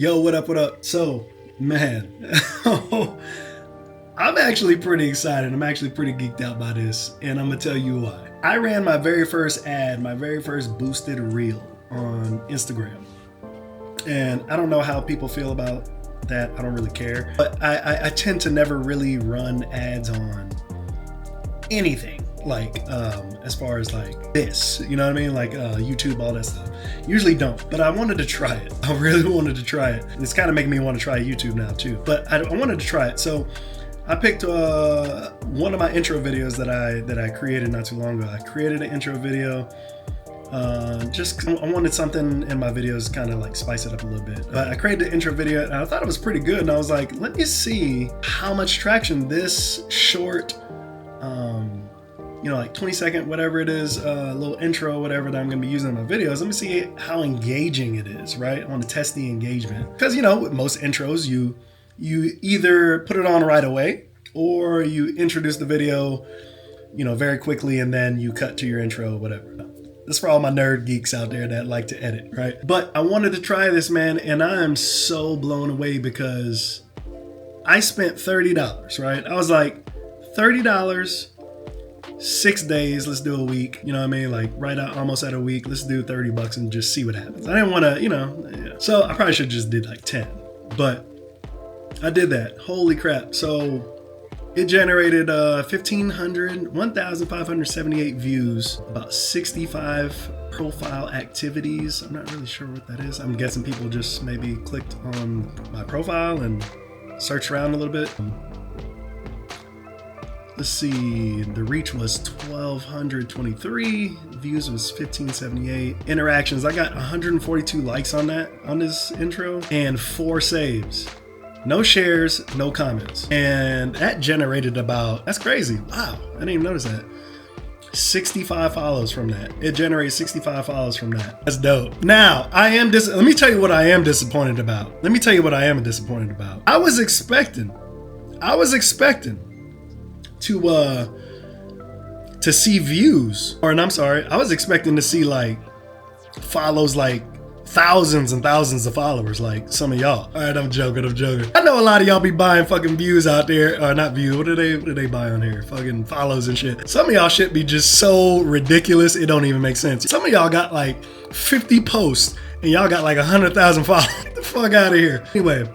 Yo, what up, what up? So, man, I'm actually pretty excited. I'm actually pretty geeked out by this, and I'm gonna tell you why. I ran my very first ad, my very first boosted reel on Instagram. And I don't know how people feel about that. I don't really care. But I tend to never really run ads on anything. Like as far as like this, you know what I mean, like YouTube, all that stuff. Usually don't, but I wanted to try it. I really wanted to try it. It's kind of making me want to try YouTube now too, but I wanted to try it. So I picked one of my intro videos that I created not too long ago. I created an intro video. Just I wanted something in my videos kind of like spice it up a little bit. But I created the intro video and I thought it was pretty good, and I was like, let me see how much traction this short like 20-second, whatever it is, little intro, whatever that I'm gonna be using in my videos. Let me see how engaging it is, right? I want to test the engagement. Because, with most intros, you either put it on right away or you introduce the video, very quickly, and then you cut to your intro, whatever. That's for all my nerd geeks out there that like to edit, right? But I wanted to try this, man, and I am so blown away because I spent $30, right? I was like, $30, 6 days, let's do a week, you know what I mean? Like almost at a week, let's do $30 and just see what happens. I didn't want to, so I probably should just did like 10, but I did that. Holy crap. So it generated 1,578 views, about 65 profile activities. I'm not really sure what that is. I'm guessing people just maybe clicked on my profile and searched around a little bit. Let's see, the reach was 1,223, views was 1,578, interactions, I got 142 likes on this intro, and 4 saves. No shares, no comments. And that generated that's crazy, wow, I didn't even notice that. 65 follows from that. It generated 65 follows from that. That's dope. Now, let me tell you what I am disappointed about. I was expecting to see views, I was expecting to see like follows, like thousands and thousands of followers, like some of y'all. All right, I'm joking. I know a lot of y'all be buying fucking views out there, or not views. What do they buy on here? Fucking follows and shit. Some of y'all shit be just so ridiculous, it don't even make sense. Some of y'all got like 50 posts and y'all got like 100,000 followers. Get the fuck out of here. Anyway,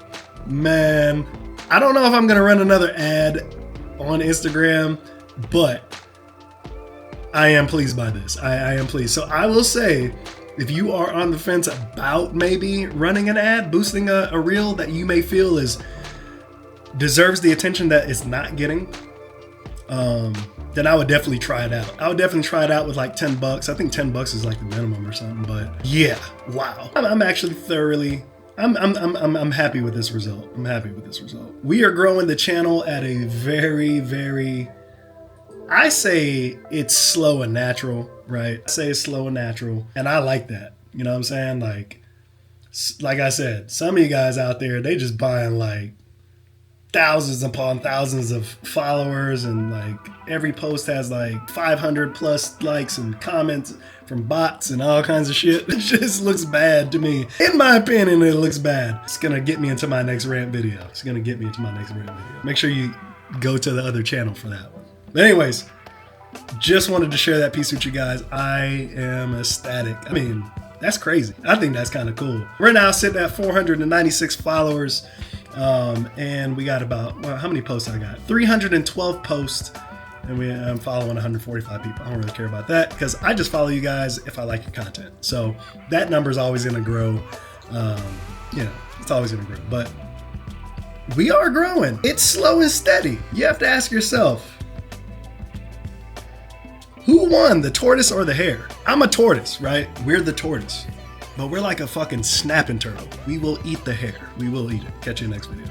man, I don't know if I'm gonna run another ad on Instagram, but I am pleased by this. I am pleased. So I will say, if you are on the fence about maybe running an ad, boosting a reel that you may feel deserves the attention that it's not getting, then I would definitely try it out. I would definitely try it out with like $10. I think $10 is like the minimum or something. But yeah, wow. I'm actually thoroughly. I'm happy with this result. We are growing the channel at a very, very, I say it's slow and natural, right? I say it's slow and natural, and I like that. You know what I'm saying? Like I said, some of you guys out there, they just buying like thousands upon thousands of followers, and like every post has like 500 plus likes and comments from bots and all kinds of shit. It just looks bad to me. In my opinion, it looks bad. It's gonna get me into my next rant video. Make sure you go to the other channel for that one. But anyways, just wanted to share that piece with you guys. I am ecstatic. I mean, that's crazy. I think that's kind of cool. We're now sitting at 496 followers. And we got about, how many posts I got? 312 posts, and I'm following 145 people. I don't really care about that because I just follow you guys if I like your content. So that number is always going to grow. It's always going to grow, but we are growing. It's slow and steady. You have to ask yourself, who won, the tortoise or the hare? I'm a tortoise, right? We're the tortoise. But we're like a fucking snapping turtle. We will eat the hare. We will eat it. Catch you in the next video.